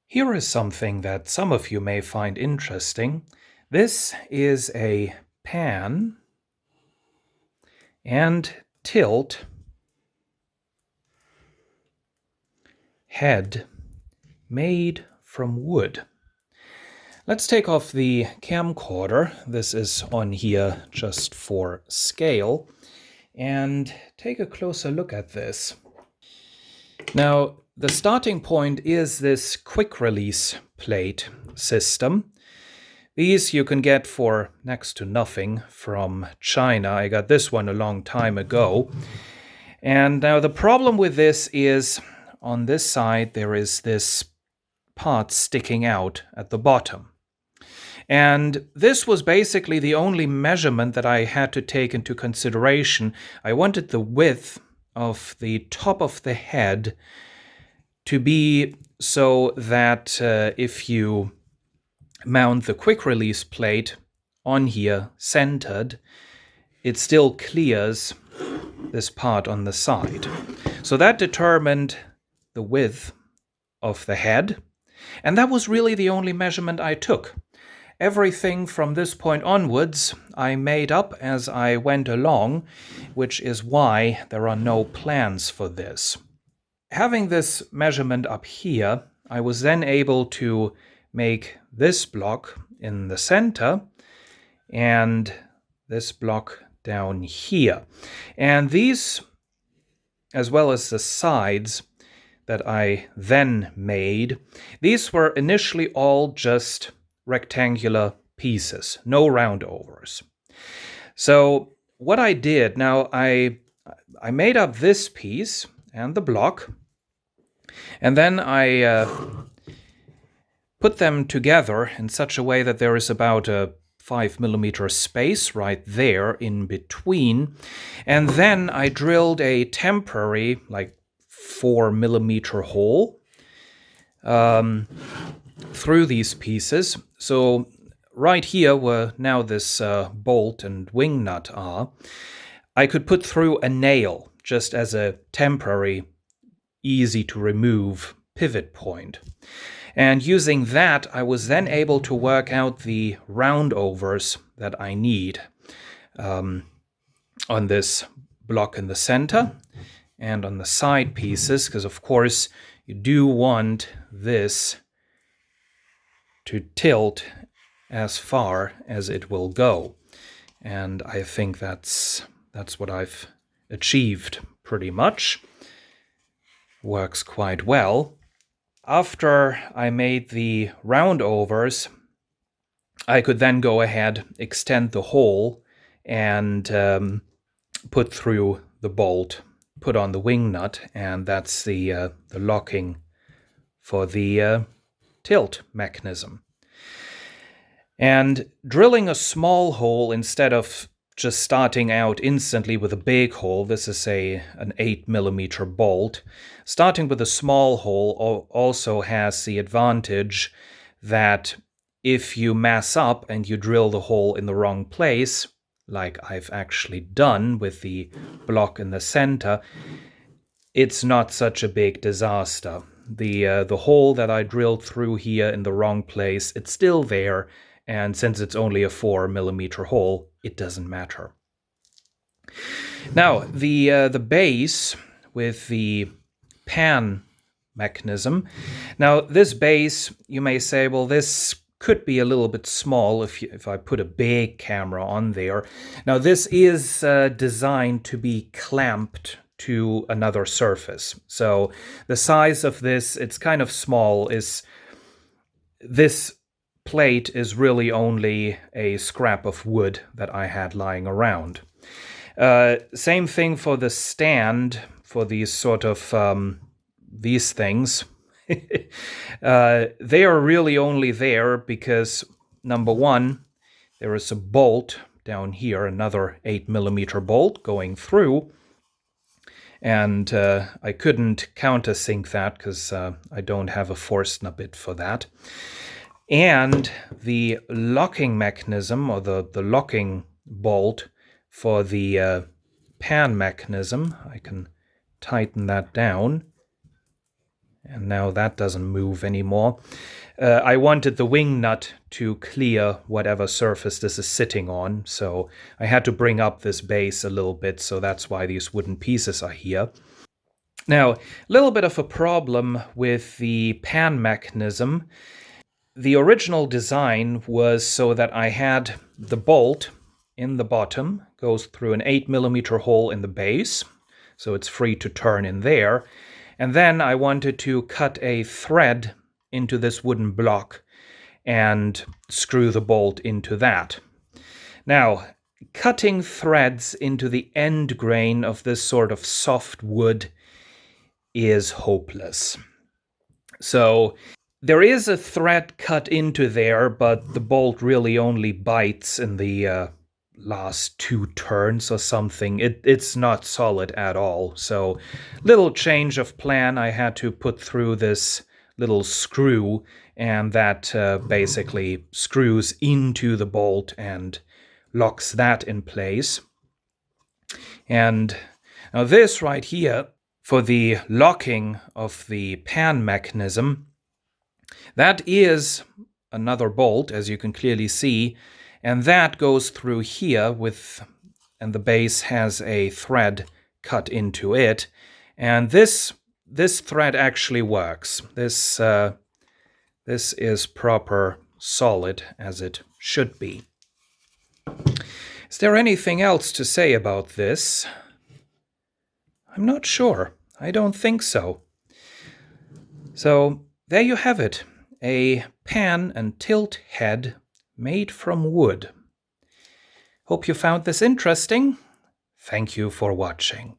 Here is something that some of you may find interesting. This is a pan and tilt head made from wood. Let's take off the camcorder. This is on here just for scale, and take a closer look at this. Now, the starting point is this quick release plate system. These you can get for next to nothing from China. I got this one a long time ago. And now the problem with this is on this side there is this part sticking out at the bottom. And this was basically the only measurement that I had to take into consideration. I wanted the width of the top of the head to be so that if you mount the quick release plate on here centered, it still clears this part on the side. So that determined the width of the head, and that was really the only measurement I took. Everything from this point onwards I made up as I went along, which is why there are no plans for this. Having this measurement up here, I was then able to make this block in the center and this block down here. And these, as well as the sides that I then made, these were initially all just rectangular pieces, no roundovers. So what I did, now I made up this piece and the block, and then I put them together in such a way that there is about a 5mm space right there in between, and then I drilled a temporary, like 4mm hole through these pieces. So right here where now this bolt and wing nut are, I could put through a nail just as a temporary, easy to remove pivot point. And using that, I was then able to work out the roundovers that I need on this block in the center and on the side pieces, because of course you do want this to tilt as far as it will go. And I think that's what I've achieved pretty much. Works quite well. After I made the roundovers, I could then go ahead, extend the hole, and put through the bolt, put on the wing nut, and that's the locking for the tilt mechanism. And drilling a small hole instead of just starting out instantly with a big hole, this is an 8mm bolt. Starting with a small hole also has the advantage that if you mess up and you drill the hole in the wrong place, like I've actually done with the block in the center, it's not such a big disaster. The hole that I drilled through here in the wrong place, it's still there, and since it's only a 4mm hole, it doesn't matter. Now, the base with the pan mechanism. Now, this base, you may say, well, this could be a little bit small if I put a big camera on there. Now, this is designed to be clamped to another surface. So the size of this, it's kind of small. This plate is really only a scrap of wood that I had lying around. Same thing for the stand for these sort of these things. They are really only there because, number one, there is a bolt down here, another 8mm bolt going through, and I couldn't countersink that because I don't have a force snubbit for that. And the locking mechanism, or the locking bolt for the pan mechanism, I can tighten that down And now that doesn't move anymore. I wanted the wing nut to clear whatever surface this is sitting on, so I had to bring up this base a little bit, so that's why these wooden pieces are here. Now, a little bit of a problem with the pan mechanism. The original design was so that I had the bolt in the bottom, goes through an 8mm hole in the base, so it's free to turn in there. And then I wanted to cut a thread into this wooden block and screw the bolt into that. Now, cutting threads into the end grain of this sort of soft wood is hopeless. So there is a thread cut into there, but the bolt really only bites in the last 2 turns or something. It's not solid at all. So little change of plan. I had to put through this little screw, and that basically screws into the bolt and locks that in place. And now this right here, for the locking of the pan mechanism, that is another bolt, as you can clearly see, and that goes through here and the base has a thread cut into it, and this thread actually works. This is proper solid, as it should be. Is there anything else to say about this? I'm not sure. I don't think so. So there you have it, a pan and tilt head made from wood. Hope you found this interesting. Thank you for watching.